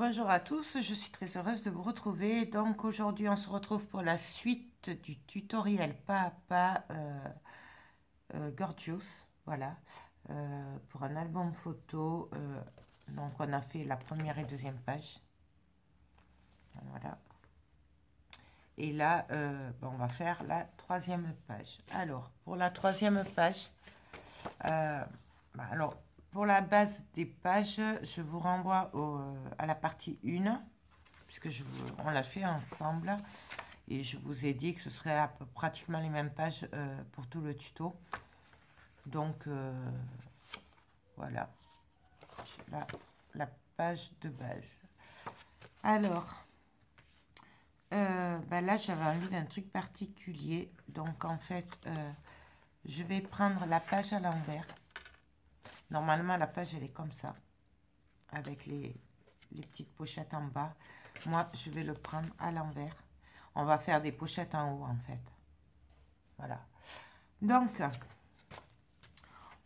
Bonjour à tous, je suis très heureuse de vous retrouver. Donc aujourd'hui on se retrouve pour la suite du tutoriel pas à pas Gorgeous, voilà, pour un album photo. Donc on a fait la première et deuxième page, voilà. Et là, on va faire la troisième page. Alors pour la troisième page, alors pour la base des pages, je vous renvoie à la partie 1, puisque on l'a fait ensemble. Et je vous ai dit que ce serait pratiquement les mêmes pages pour tout le tuto. Donc, voilà. La page de base. Alors, là, j'avais envie d'un truc particulier. Donc, en fait, je vais prendre la page à l'envers. Normalement, la page, elle est comme ça. Avec les petites pochettes en bas. Moi, je vais le prendre à l'envers. On va faire des pochettes en haut, en fait. Voilà. Donc,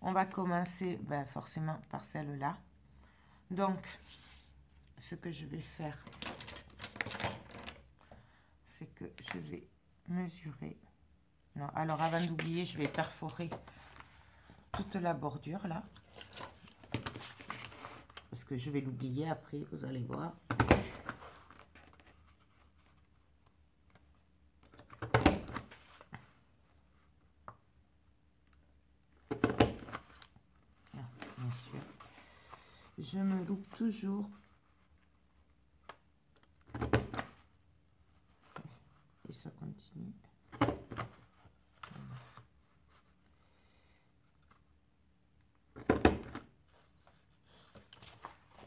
on va commencer forcément par celle-là. Donc, ce que je vais faire, c'est que je vais mesurer. Non, alors avant d'oublier, je vais perforer toute la bordure là. Parce que je vais l'oublier après, vous allez voir. Bien sûr. Je me loupe toujours. Et ça continue.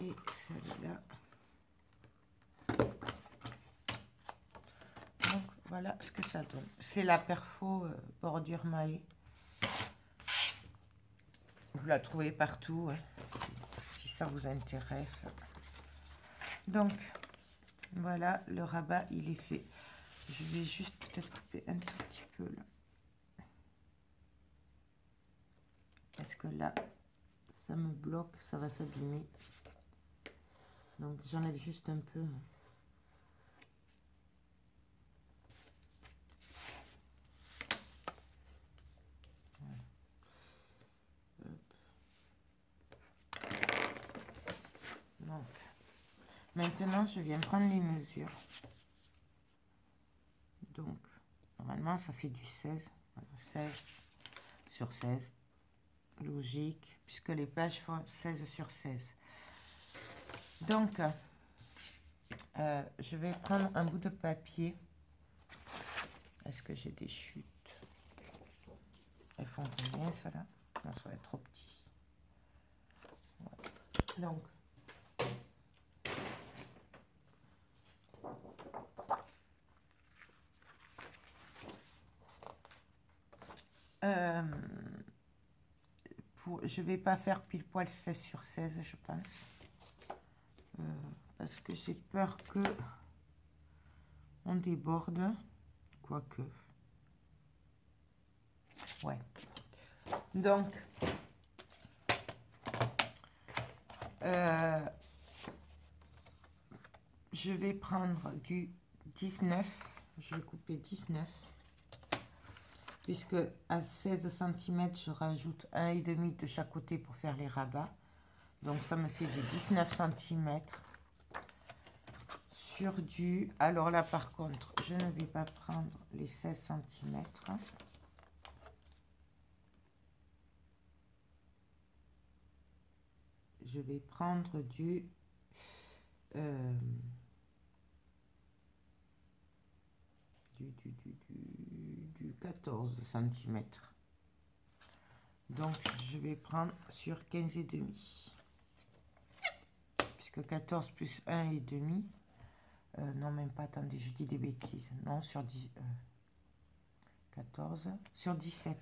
Et celle-là. Donc voilà ce que ça donne. C'est la perfo bordure maille. Vous la trouvez partout, hein, si ça vous intéresse. Donc, voilà, le rabat, il est fait. Je vais juste peut-être couper un tout petit peu là. Parce que là, ça me bloque, ça va s'abîmer. Donc, j'enlève juste un peu. Donc, maintenant, je viens prendre les mesures. Donc, normalement, ça fait du 16. Voilà, 16 sur 16. Logique, puisque les pages font 16 sur 16. Donc, je vais prendre un bout de papier. Est-ce que j'ai des chutes? Elles font combien, ça là? Non, ça va être trop petit. Voilà. Donc, je vais pas faire pile poil 16 sur 16, je pense. Parce que j'ai peur que on déborde. Quoique. Ouais. Donc, je vais prendre du 19. Je vais couper 19. Puisque à 16 cm, je rajoute 1,5 de chaque côté pour faire les rabats. Donc, ça me fait du 19 cm sur du... Alors là, par contre, je ne vais pas prendre les 16 cm. Je vais prendre du 14 cm. Donc, je vais prendre sur 15,5. Puisque 14 plus 1,5. Non, même pas, attendez, je dis des bêtises. Non, sur 10, 14, sur 17.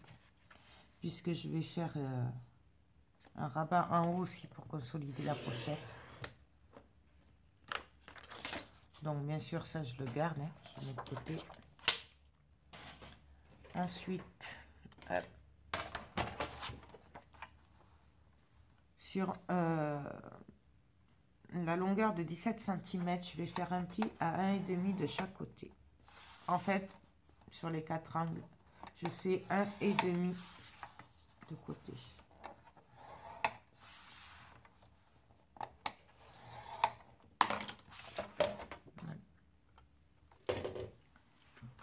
Puisque je vais faire un rabat en haut aussi pour consolider la pochette. Donc, bien sûr, ça, je le garde. Hein, je mets de côté. Ensuite, hop, sur la longueur de 17 cm, je vais faire un pli à 1,5 de chaque côté. En fait, sur les 4 angles, je fais 1,5 de côté. Voilà.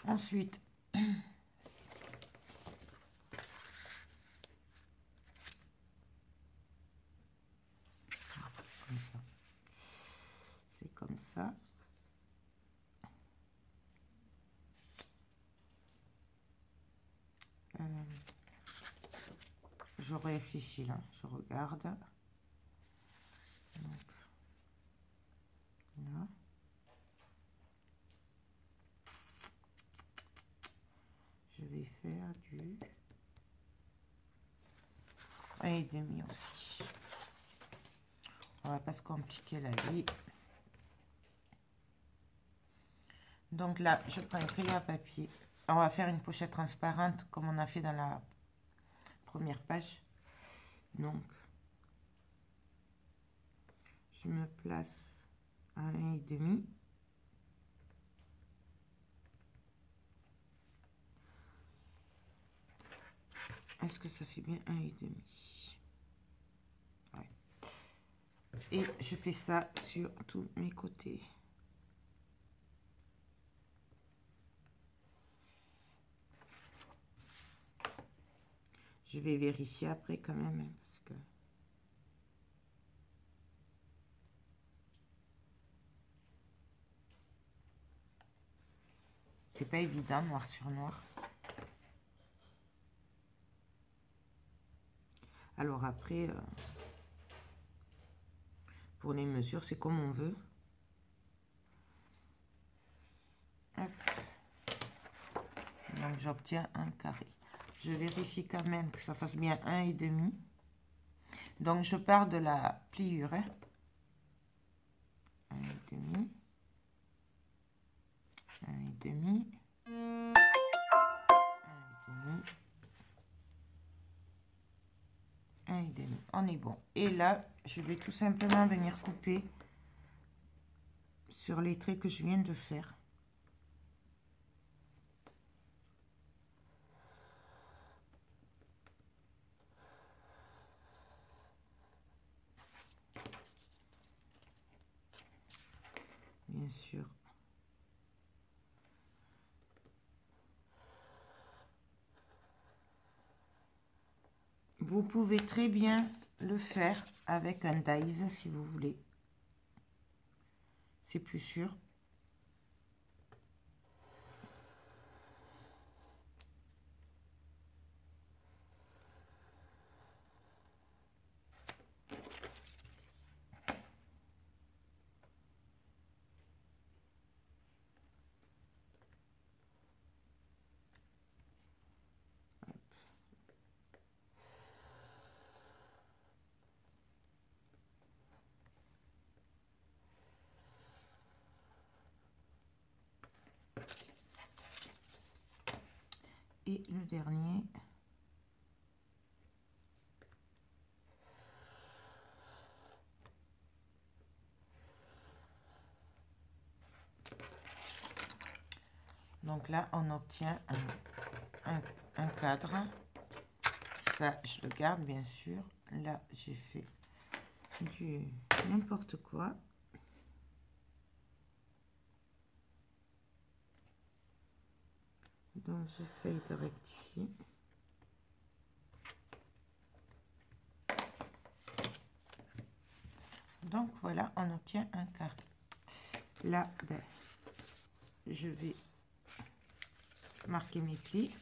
Ensuite, c'est comme ça. Je réfléchis là, je regarde. Donc, là. Je vais faire du 1,5 aussi. On va pas se compliquer la vie. Donc là, je prends un crayon à papier. On va faire une pochette transparente comme on a fait dans la première page. Donc, je me place à 1,5. Est-ce que ça fait bien 1,5? Ouais. Et je fais ça sur tous mes côtés. Je vais vérifier après quand même, hein, parce que c'est pas évident noir sur noir. Alors après, pour les mesures, c'est comme on veut. Hop. Donc j'obtiens un carré. Je vérifie quand même que ça fasse bien 1,5. Donc je pars de la pliure. Hein. 1,5. 1,5. 1,5. On est bon. Et là, je vais tout simplement venir couper sur les traits que je viens de faire. Bien sûr. Vous pouvez très bien le faire avec un dies si vous voulez. C'est plus sûr. Et le dernier. Donc là, on obtient un cadre. Ça, je le garde, bien sûr. Là, j'ai fait du n'importe quoi. Donc, j'essaye de rectifier. Donc, voilà, on obtient un carré. Là, ben, je vais marquer mes plis.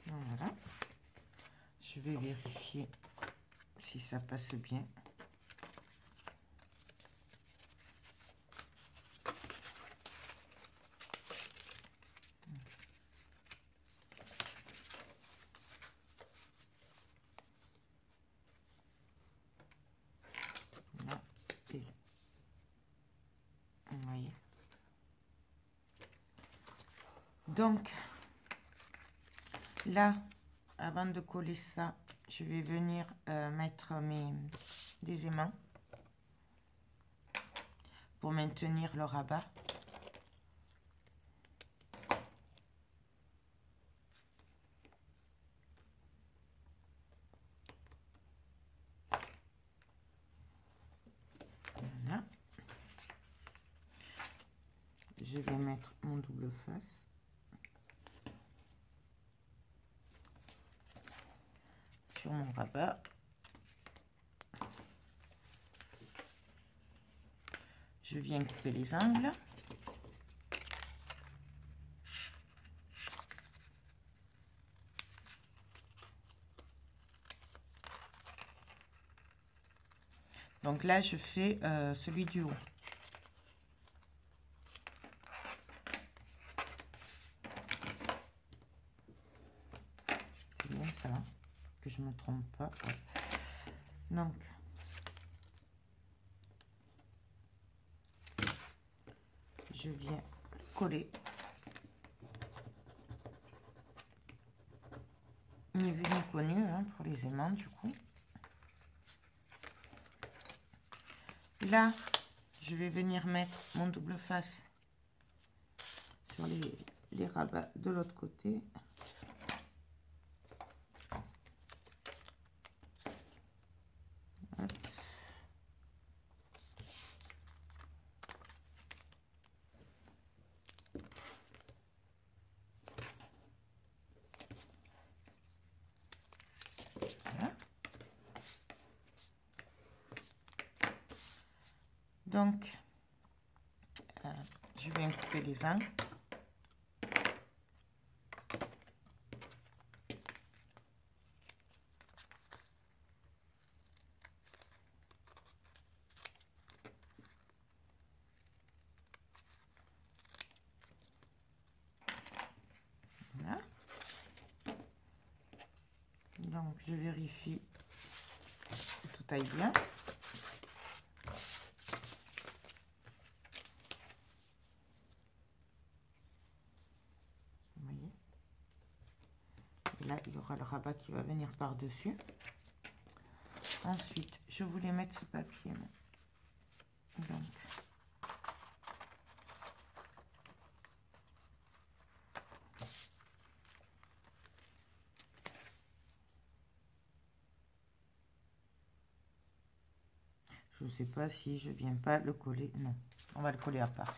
Voilà. Je vais vérifier si ça passe bien. Donc, là, avant de coller ça, je vais venir mettre des aimants pour maintenir le rabat. Voilà. Je vais mettre mon double face. Sur mon rabat. Je viens couper les angles. Donc là, je fais celui du haut. C'est bien ça, que je ne me trompe pas. Ouais. Donc, je viens coller. Ni vu ni connu hein, pour les aimants du coup. Là, je vais venir mettre mon double face sur les rabats de l'autre côté. Hop. Voilà. Donc, je viens couper les angles. Voilà. Donc, je vérifie que tout aille bien. Vous voyez? Et là, il y aura le rabat qui va venir par-dessus. Ensuite, je voulais mettre ce papier. Donc, je ne sais pas si je viens pas le coller. Non, on va le coller à part.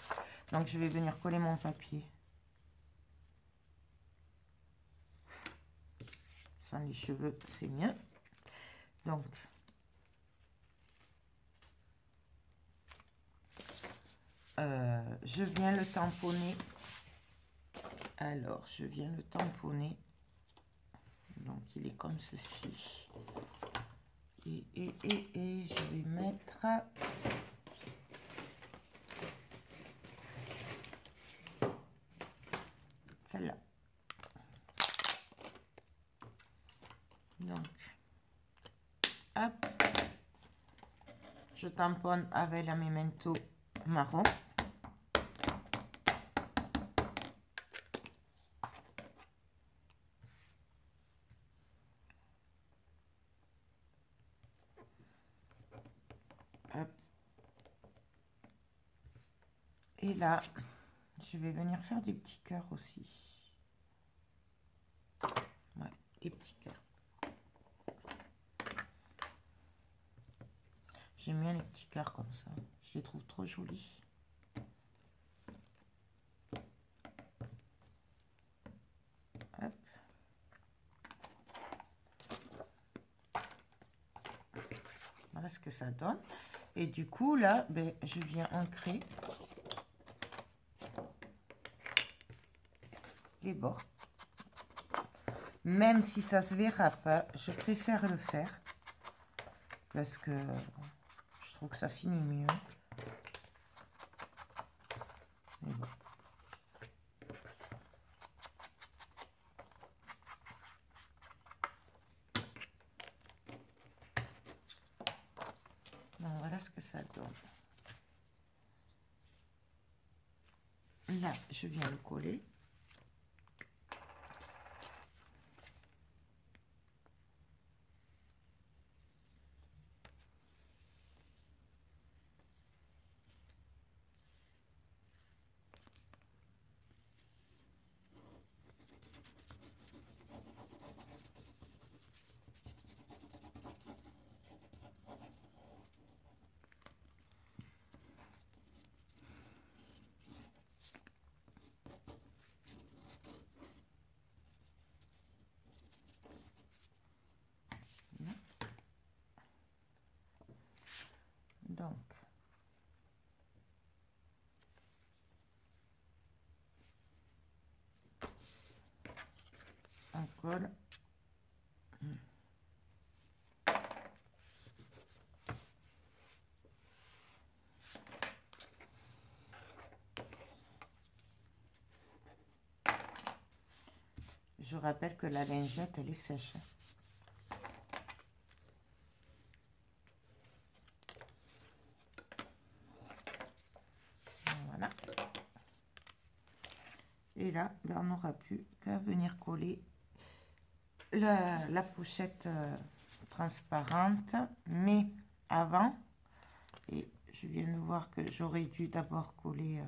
Donc, je vais venir coller mon papier. Sans les cheveux, c'est mieux. Donc, je viens le tamponner. Alors, je viens le tamponner. Donc, il est comme ceci. Et je vais mettre celle-là. Donc, hop, je tamponne avec la Memento marron. Hop. Et là, je vais venir faire des petits cœurs aussi. Ouais, des petits cœurs. J'aime bien les petits cœurs comme ça. Je les trouve trop jolis. Hop. Voilà ce que ça donne. Et du coup, là, ben, je viens ancrer les bords. Même si ça se verra pas, je préfère le faire. Parce que je trouve que ça finit mieux. Mais bon. Donc voilà ce que ça donne. Là, je viens le coller. on colle. Je rappelle que la lingette, elle est sèche. Voilà. Et là, ben, on n'aura plus qu'à venir coller la pochette transparente. Mais avant, et je viens de voir que j'aurais dû d'abord coller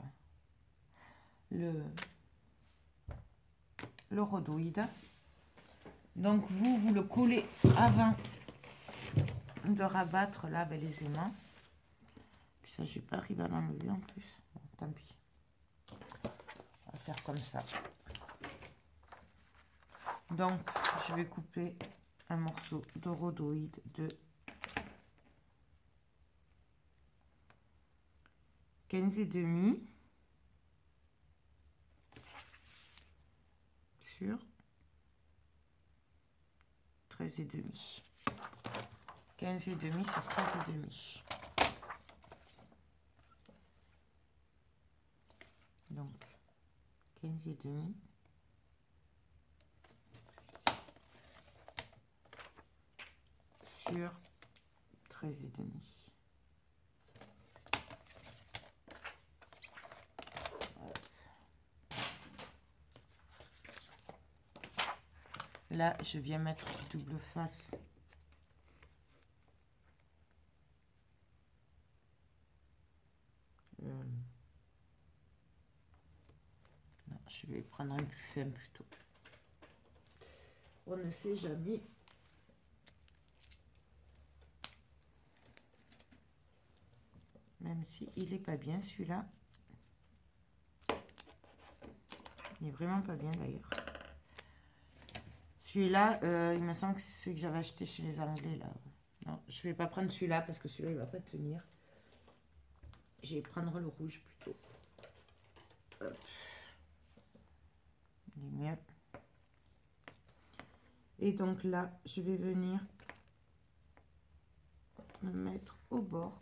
le rhodoïde. Donc vous le collez avant de rabattre là ben, les aimants. Puis ça, je vais pas arriver à l'enlever en plus. Bon, tant pis. On va faire comme ça. Donc je vais couper un morceau de rhodoïde de 15,5 sur 13,5. 15,5 sur 13,5. Donc 15,5 sur 13,5. Là, je viens mettre du double face. Non, je vais prendre un plus fin plutôt. On ne sait jamais. Même si il est pas bien celui-là. Il n'est vraiment pas bien d'ailleurs. Celui-là, il me semble que c'est celui que j'avais acheté chez les Anglais là. Non, je vais pas prendre celui-là parce que celui-là il va pas tenir. Je vais prendre le rouge plutôt. Hop. Il est mieux. Et donc là, je vais venir me mettre au bord.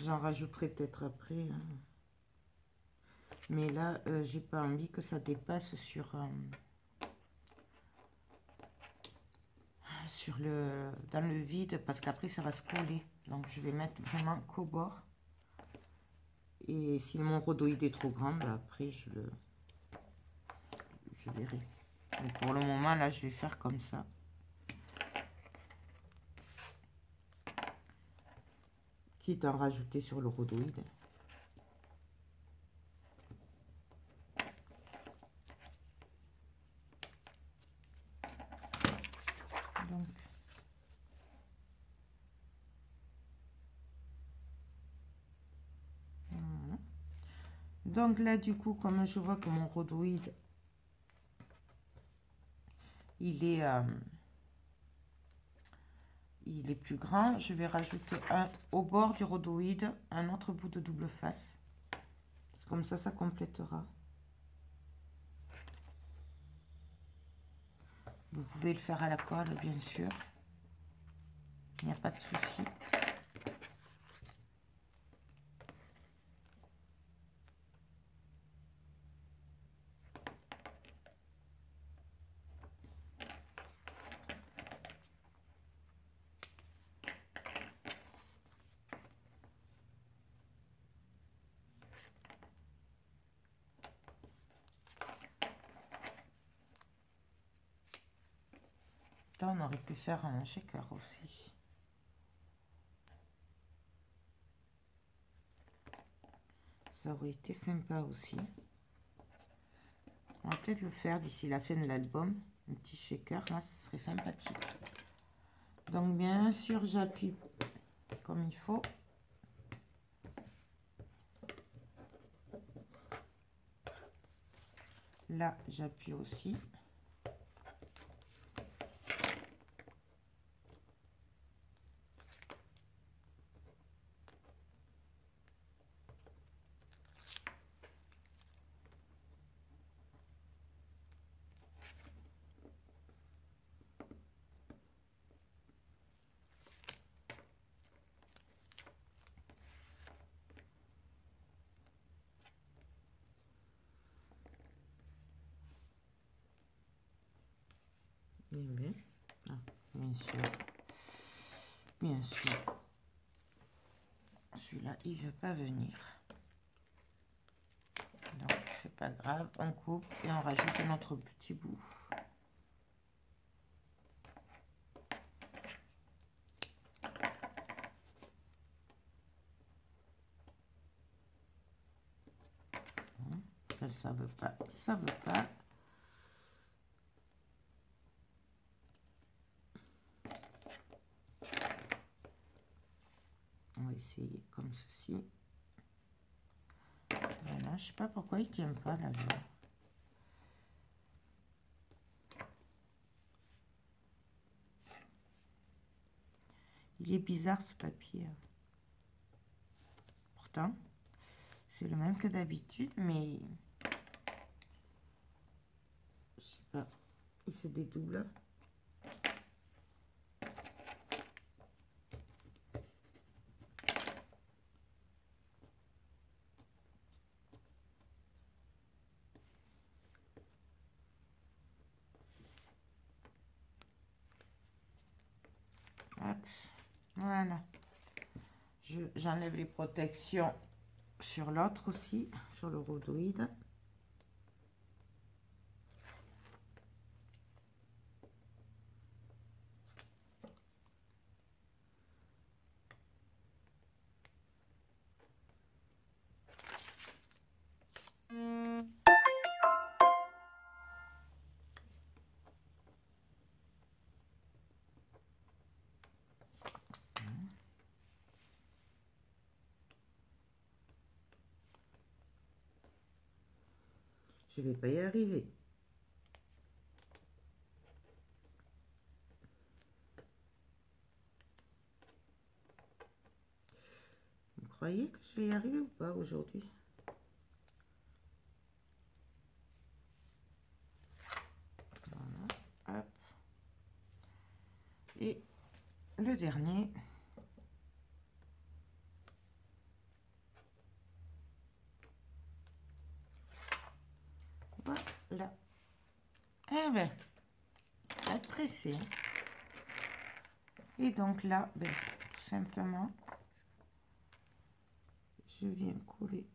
J'en rajouterai peut-être après. Hein. Mais là, j'ai pas envie que ça dépasse sur dans le vide parce qu'après ça va se coller. Donc je vais mettre vraiment qu'au bord. Et si mon rhodoïde est trop grand, bah, après je verrai. Mais pour le moment là, je vais faire comme ça. Quitte à en rajouter sur le rhodoïde. Donc, voilà. Donc là, du coup, comme je vois que mon rhodoïde, il est plus grand, je vais rajouter au bord du rhodoïde un autre bout de double face. Comme ça complétera. Vous pouvez le faire à la colle, bien sûr. Il n'y a pas de souci. On aurait pu faire un shaker aussi. Ça aurait été sympa aussi. On va peut-être le faire d'ici la fin de l'album. Un petit shaker, là, ce serait sympathique. Donc, bien sûr, j'appuie comme il faut. Là, j'appuie aussi. bien. Ah, bien sûr. Bien sûr. Celui-là, il ne veut pas venir. Donc, c'est pas grave. On coupe et on rajoute notre petit bout. Ça veut pas, ça veut pas. On va essayer comme ceci. Voilà, je sais pas pourquoi il tient pas là. Il est bizarre ce papier. Pourtant, c'est le même que d'habitude, mais je sais pas, il se dédouble. Hop, voilà. J'enlève les protections sur l'autre aussi, sur le rhodoïde. Je vais pas y arriver. Vous croyez que je vais y arriver ou pas aujourd'hui? Voilà, hop. Et le dernier. Voilà. Eh ben, pas de pressé. Et donc là, ben, tout simplement, je viens coller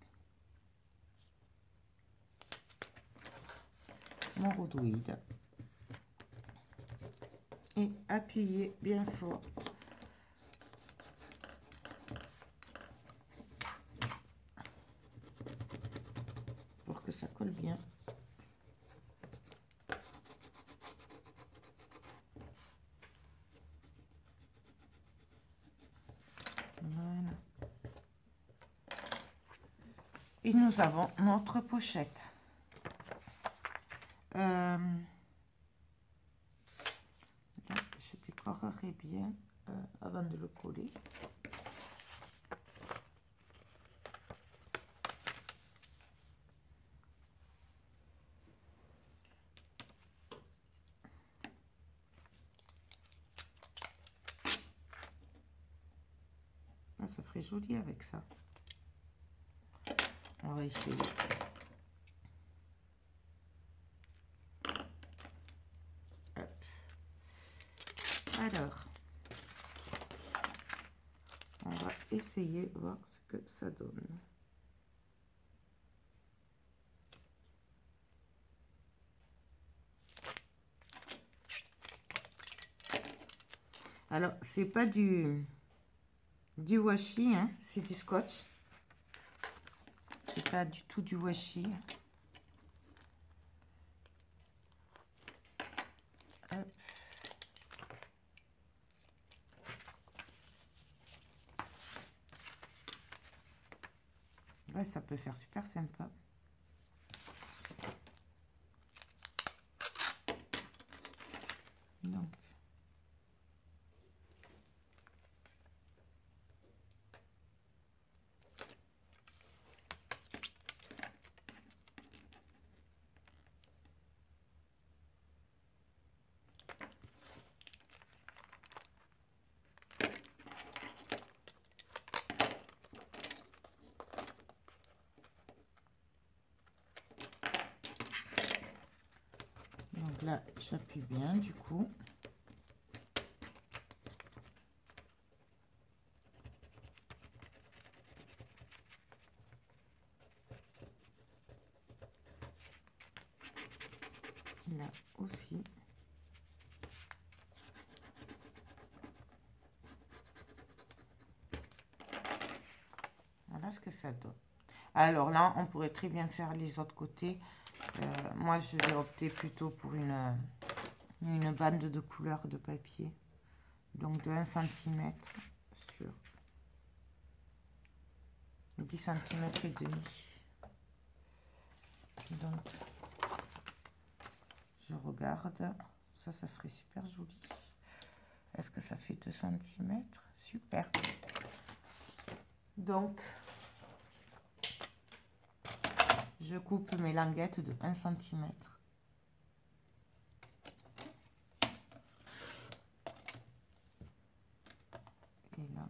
mon rhodoïde et appuyer bien fort pour que ça colle bien. Voilà. Et nous avons notre pochette. Je décorerai bien avant de le coller. Ah, ça ferait joli avec ça. On va essayer. Hop. Alors, on va essayer voir ce que ça donne. Alors, c'est pas du washi, hein, c'est du scotch. C'est pas du tout du washi. Hop. Ouais, ça peut faire super sympa. Donc, là, j'appuie bien du coup. Là aussi. Voilà ce que ça donne. Alors là, on pourrait très bien faire les autres côtés. Moi, je vais opter plutôt pour une bande de couleur de papier. Donc de 1 cm sur 10 cm et demi. Donc, je regarde. Ça ferait super joli. Est-ce que ça fait 2 cm? Super. Donc, je coupe mes languettes de 1 cm. Et là,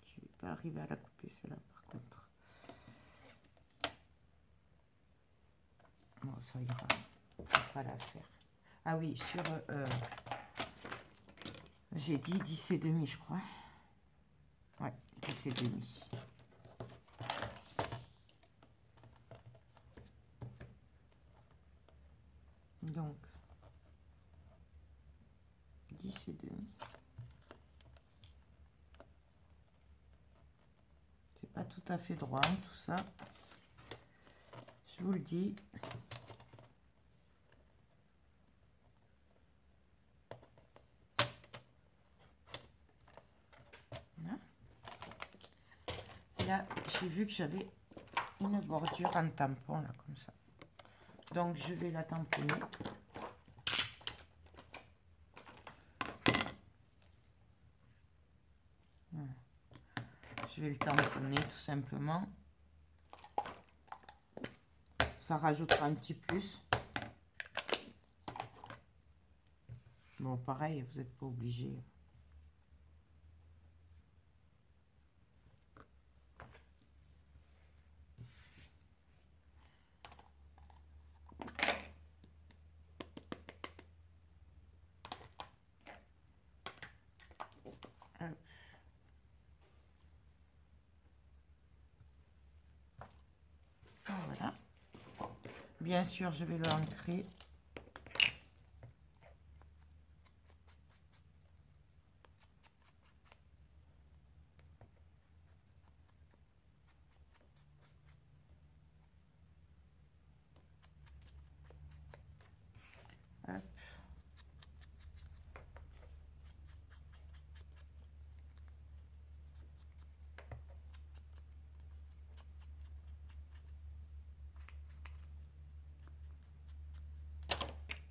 je ne vais pas arriver à la couper celle-là par contre. Bon, ça ira. On va pas la faire. Ah oui, sur... j'ai dit 10 et demi, je crois. Ouais, 10 et demi. Donc, 10 et demi. C'est pas tout à fait droit, hein, tout ça. Je vous le dis. Voilà. Et là, j'ai vu que j'avais une bordure en tampon, là, comme ça. Donc, je vais la tamponner. Voilà. Je vais le tamponner, tout simplement. Ça rajoutera un petit plus. Bon, pareil, vous n'êtes pas obligé. Voilà. Bien sûr, je vais l'ancrer. Hop.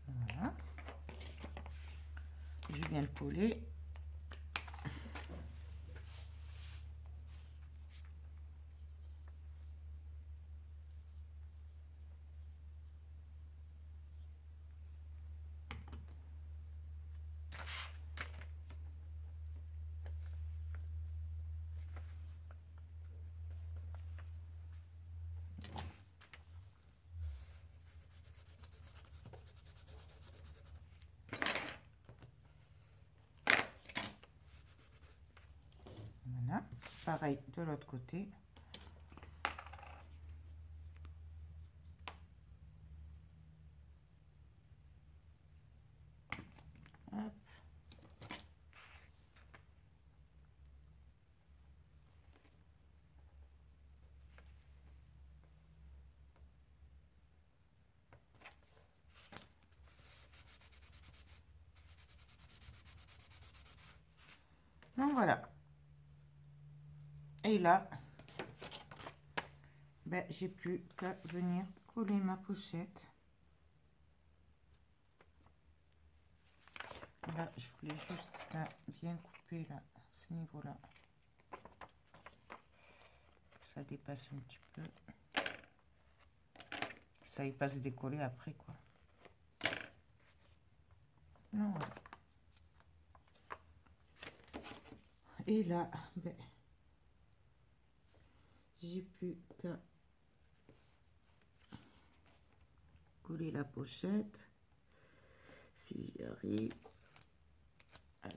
Voilà. Je viens le coller. Voilà. Pareil de l'autre côté. Hop. Donc voilà. Et là, ben, j'ai plus qu'à venir coller ma pochette. Là, je voulais juste là, bien couper là, à ce niveau-là. Ça dépasse un petit peu. Ça y passe décoller après, quoi. Non, voilà. Et là, ben, j'ai plus qu'à coller la pochette. si j'y arrive. Hop.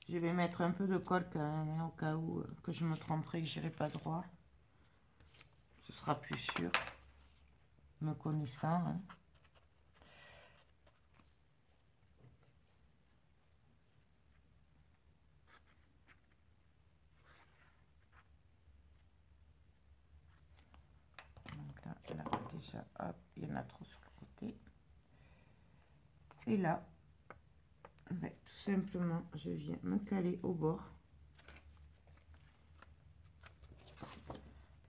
Je vais mettre un peu de colle quand même, au cas où que je me tromperai, que je n'irai pas droit. Ce sera plus sûr, me connaissant. Hein. Donc là, déjà, hop, il y en a trop sur le côté. Et là, ben, tout simplement, je viens me caler au bord.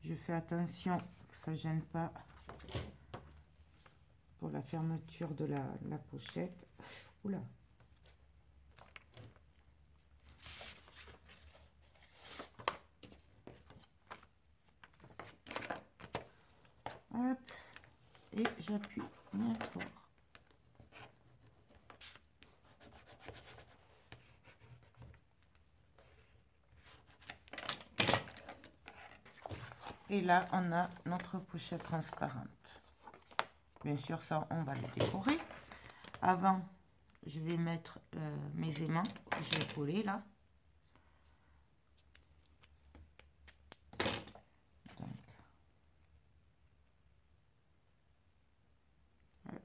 Je fais attention que ça ne gêne pas pour la fermeture de la pochette. Oula. Hop. Et j'appuie bien fort. Et là, on a notre pochette transparente. Bien sûr, ça, on va le décorer. Avant, je vais mettre mes aimants que je vais coller là. Donc, hop,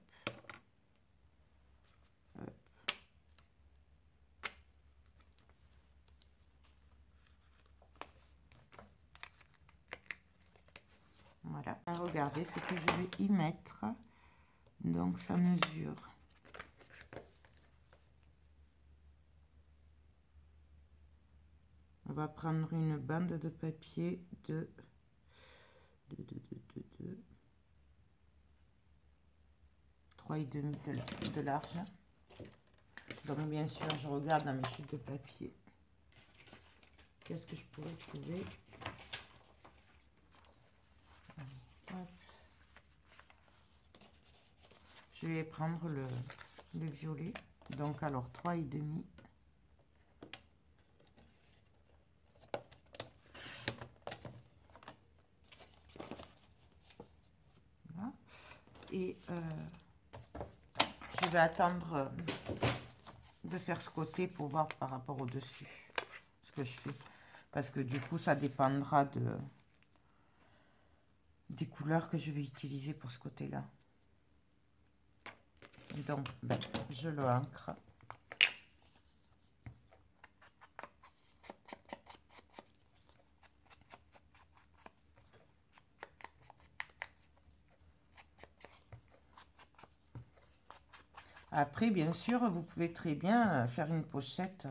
hop. Voilà. Regardez ce que je vais y mettre. Donc, ça mesure. On va prendre une bande de papier de 3,5 de large. Donc bien sûr, je regarde dans mes chutes de papier. Qu'est-ce que je pourrais trouver? Hop. Je vais prendre le violet. Donc alors 3,5. Voilà. Et je vais attendre de faire ce côté pour voir par rapport au dessus ce que je fais, parce que du coup ça dépendra des couleurs que je vais utiliser pour ce côté là. Donc ben, je le ancre. Après, bien sûr, vous pouvez très bien faire une pochette,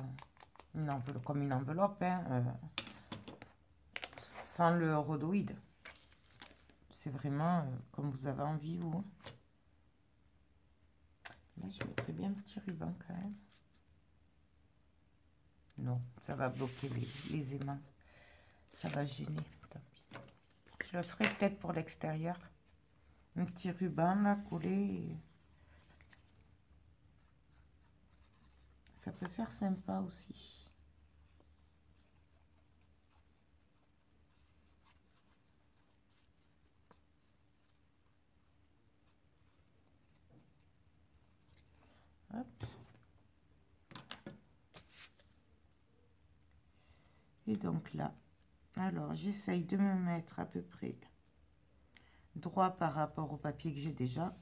une enveloppe, comme une enveloppe, hein, sans le rhodoïde. C'est vraiment comme vous avez envie, vous. Là, je mettrais bien un petit ruban quand même. Non, ça va bloquer les aimants. Ça va gêner. Tant pis. Je le ferai peut-être pour l'extérieur. Un petit ruban là, collé. Ça peut faire sympa aussi. Hop. Et donc là, alors j'essaye de me mettre à peu près droit par rapport au papier que j'ai déjà.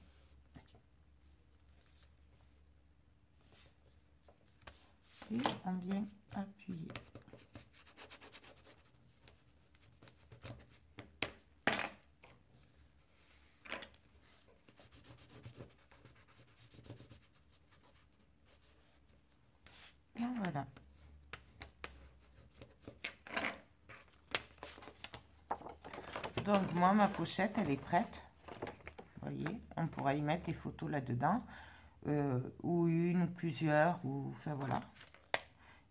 Et on vient appuyer. Et voilà. Donc moi, ma pochette, elle est prête. Vous voyez, on pourra y mettre des photos là-dedans. Ou une ou plusieurs. Ou, enfin voilà.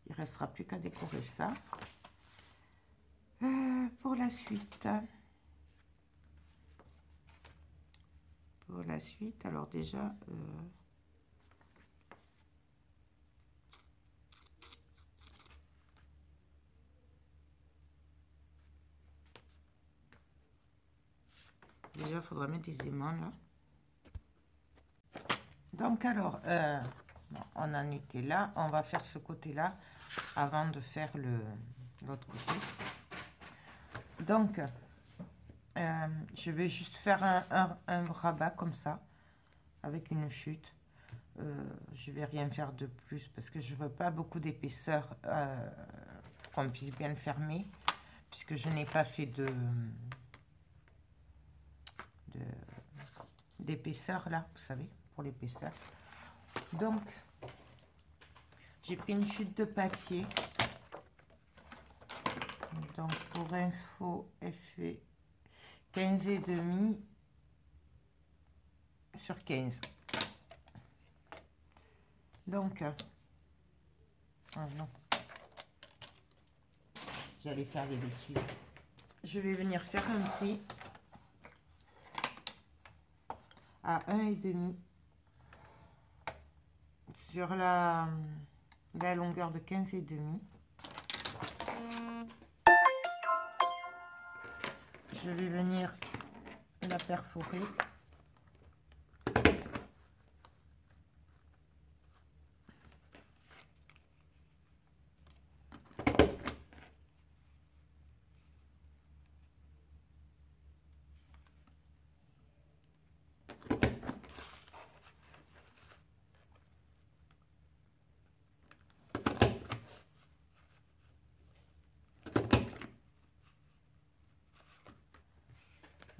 Il ne restera plus qu'à décorer ça. Pour la suite. Pour la suite, alors déjà... Déjà, il faudra mettre des aimants là. Donc alors, bon, on en était là. On va faire ce côté-là avant de faire l'autre côté. Donc, je vais juste faire un rabat comme ça, avec une chute. Je vais rien faire de plus parce que je veux pas beaucoup d'épaisseur pour qu'on puisse bien le fermer, puisque je n'ai pas fait d'épaisseur là, vous savez, pour l'épaisseur. Donc, j'ai pris une chute de papier. Donc, pour info, elle fait 15,5 sur 15. Donc, oh non, j'allais faire des bêtises. Je vais venir faire un pli à 1,5 sur la longueur de 15,5. Je vais venir la perforer.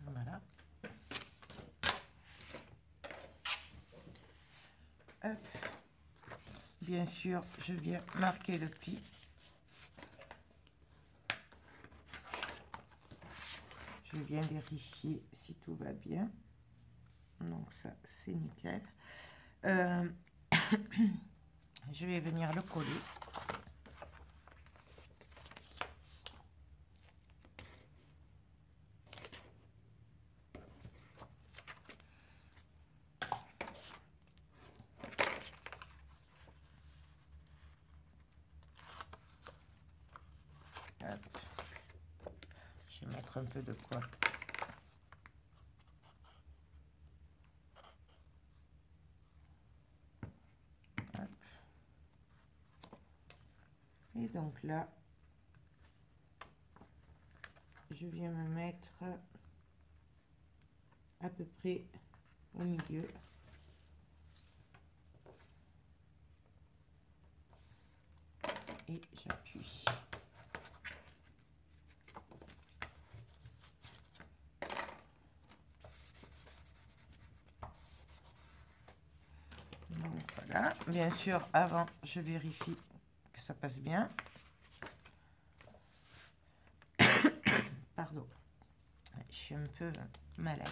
Voilà. Hop. Bien sûr, je viens marquer le pli. Je viens vérifier si tout va bien. Donc ça, c'est nickel. Je vais venir le coller. Hop. Je vais mettre un peu de quoi. Hop. Et donc là, je viens me mettre à peu près au milieu. Et j'appuie. Donc voilà, bien sûr, avant, je vérifie que ça passe bien. Pardon, je suis un peu malade.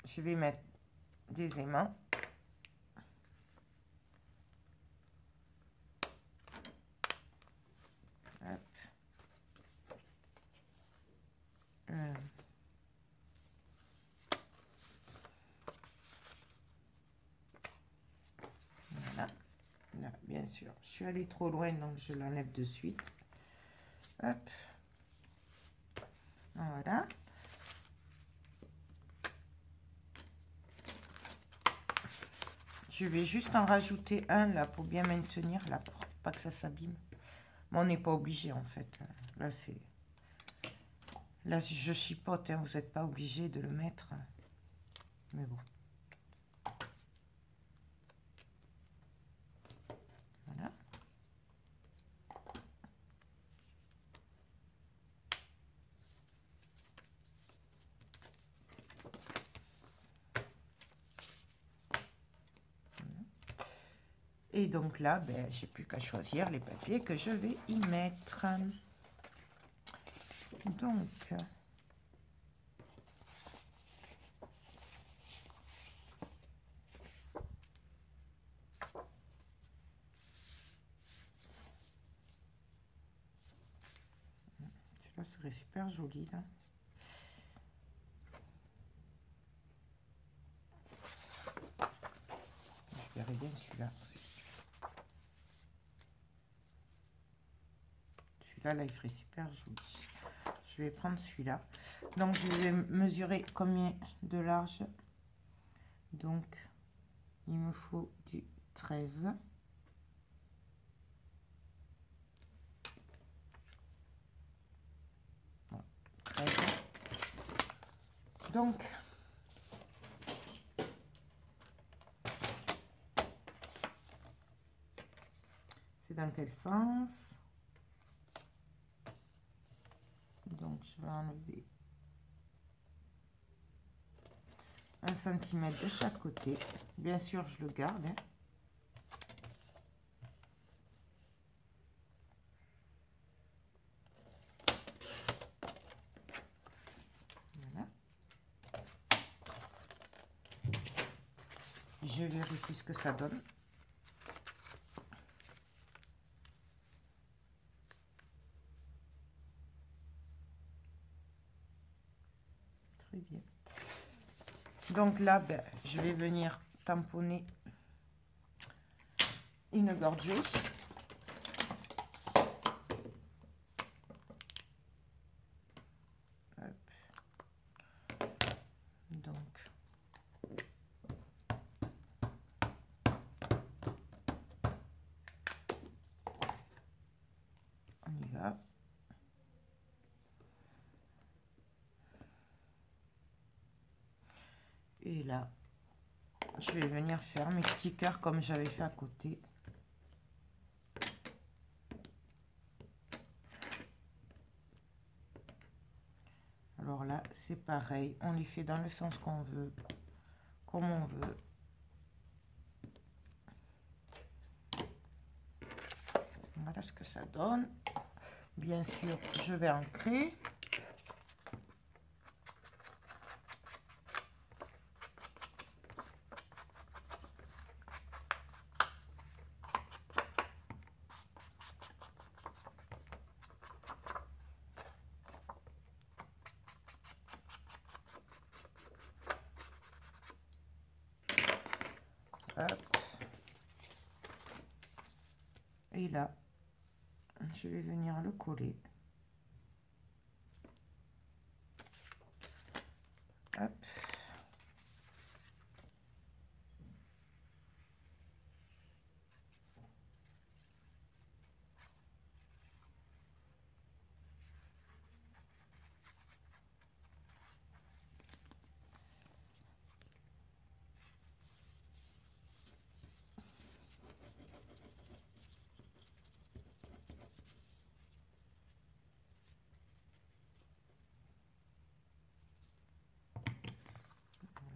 Je vais mettre des aimants. Hop. Voilà. Là, bien sûr, je suis allée trop loin, donc je l'enlève de suite. Hop. Voilà. Je vais juste en rajouter un là pour bien maintenir là, pour pas que ça s'abîme. Mais on n'est pas obligé en fait. Là, c'est... Là, je chipote, hein, vous n'êtes pas obligé de le mettre. Mais bon. Voilà. Et donc là, ben, j'ai plus qu'à choisir les papiers que je vais y mettre. Donc, celui-là serait super joli là. Je verrai bien celui-là. Celui-là, là, il ferait super joli. je vais prendre celui-là. Donc, je vais mesurer combien de large. Donc, il me faut du 13. Voilà, 13. Donc, c'est dans quel sens? Donc, je vais enlever 1 cm de chaque côté. Bien sûr, je le garde. Hein. Voilà. Je vérifie ce que ça donne. Très bien. Donc là, ben, je vais venir tamponner une gorgeuse. Donc, on y va. Et là, je vais venir faire mes petits cœurs comme j'avais fait à côté. Alors là, c'est pareil, on les fait dans le sens qu'on veut, comme on veut. Voilà ce que ça donne. Bien sûr, je vais ancrer. Hop. Et là, je vais venir le coller. Hop.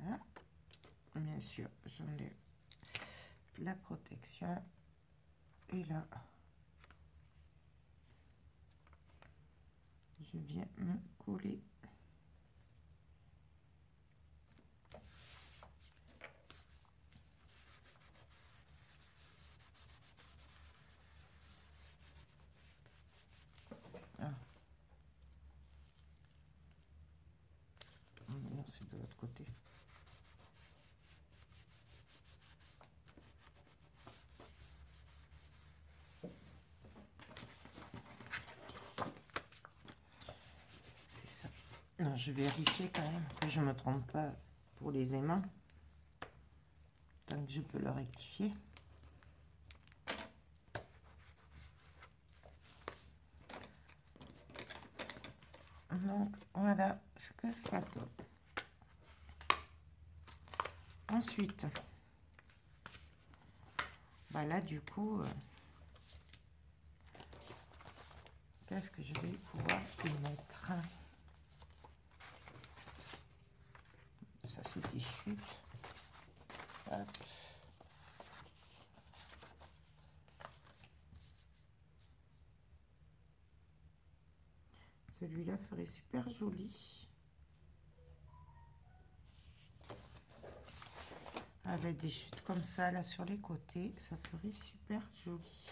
Voilà. Bien sûr, j'enlève la protection. Et là, je viens me coller. Ah. Non, c'est de l'autre côté. Non, je vais vérifier quand même que je ne me trompe pas pour les aimants. Tant que je peux le rectifier. Donc, voilà ce que ça donne. Ensuite, bah là, du coup, qu'est-ce que je vais pouvoir y mettre? Ça, c'est des chutes. Hop. Celui-là ferait super joli. Avec des chutes comme ça, là, sur les côtés. Ça ferait super joli.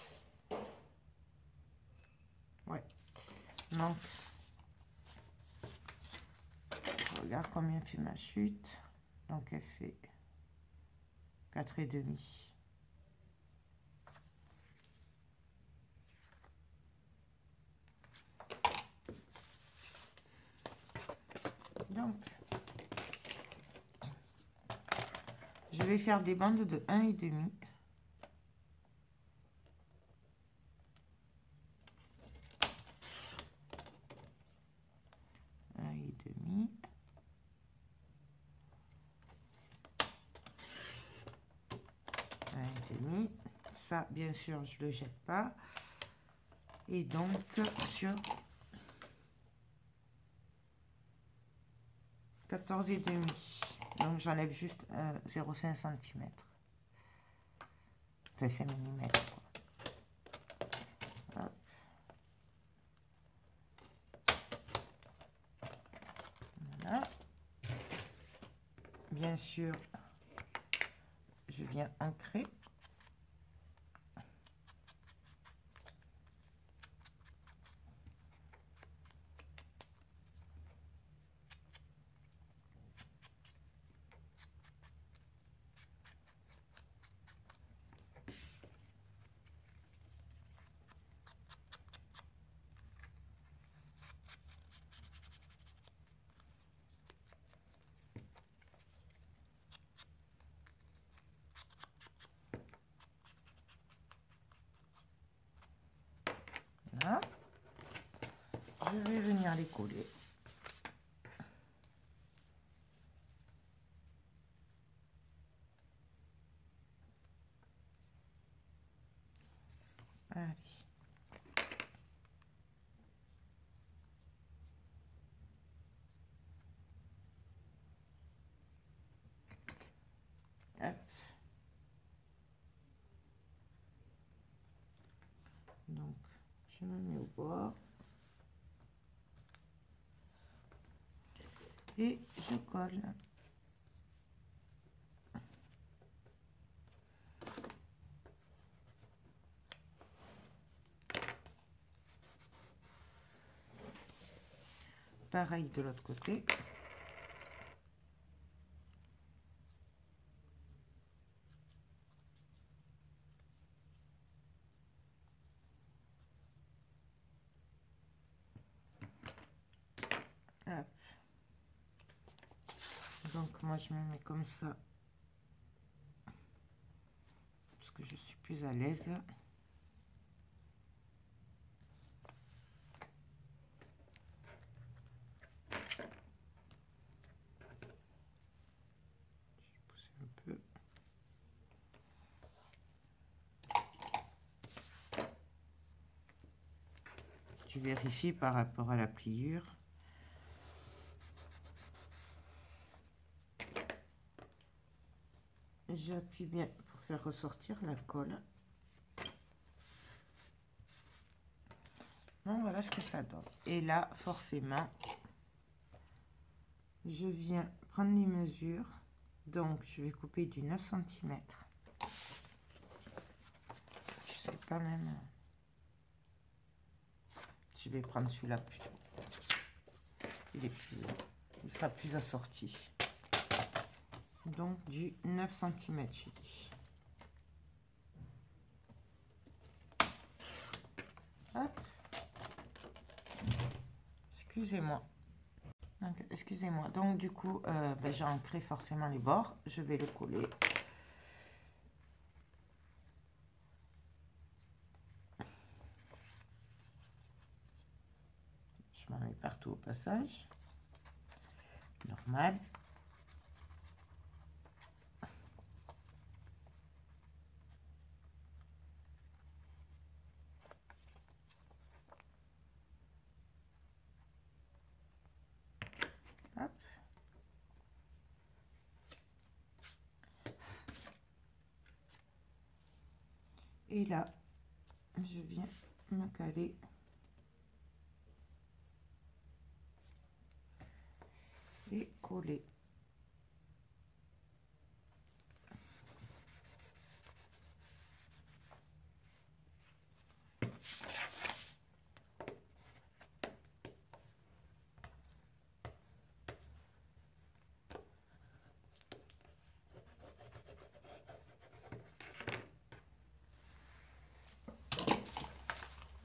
Ouais. Donc, je regarde combien fait ma chute. Donc, elle fait 4,5. Donc, je vais faire des bandes de 1,5. Ça, bien sûr, je le jette pas. Et donc, sur 14,5. Donc, j'enlève juste 0,5 cm. Enfin, 5 mm. Hop. Voilà. Bien sûr, je viens ancrer. Voilà. Je vais venir les coller. Allez. Hop. Donc, je me mets au bord. Et je colle. Pareil de l'autre côté. Hop. Donc moi je me mets comme ça parce que je suis plus à l'aise. Je vérifie par rapport à la pliure. J'appuie bien pour faire ressortir la colle. Bon, voilà ce que ça donne. Et là, forcément, je viens prendre les mesures. Donc, je vais couper du 9 cm. Je sais pas même... Je vais prendre celui-là plutôt. Il sera plus assorti. Donc du 9 cm, j'ai dit. Hop. Excusez-moi. Excusez-moi. Donc du coup, j'ai ancré forcément les bords. Je vais le coller. Je m'en mets partout au passage. Normal. Hop. Et là, je viens me caler et coller.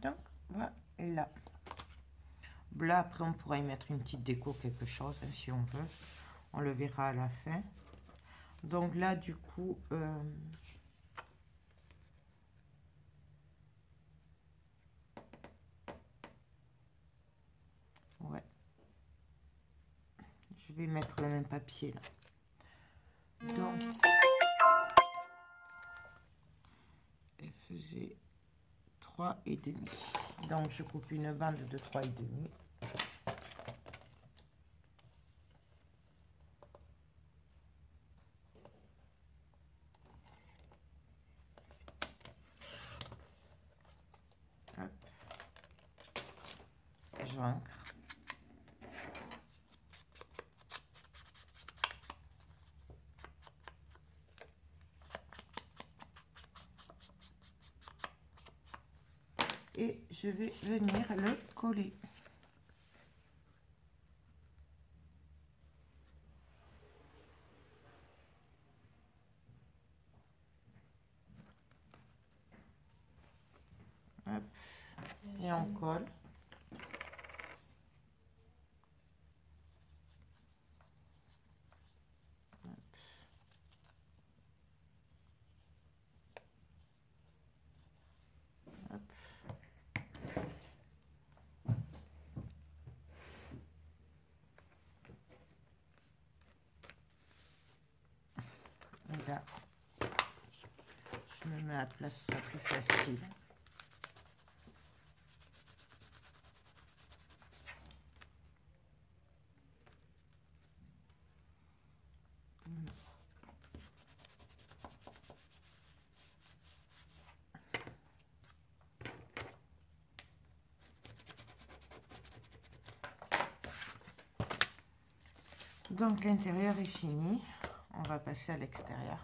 Donc voilà. Là, après, on pourra y mettre une petite déco, quelque chose, hein, si on veut. On le verra à la fin. Donc là, du coup, ouais. Je vais mettre le même papier, là. Donc, elle faisait 3,5. Donc, je coupe une bande de 3,5. J'ancre. Et je vais venir le coller. Hop. Et on colle. Et là, je me mets à la place, ça plus facile. Donc l'intérieur est fini. On va passer à l'extérieur.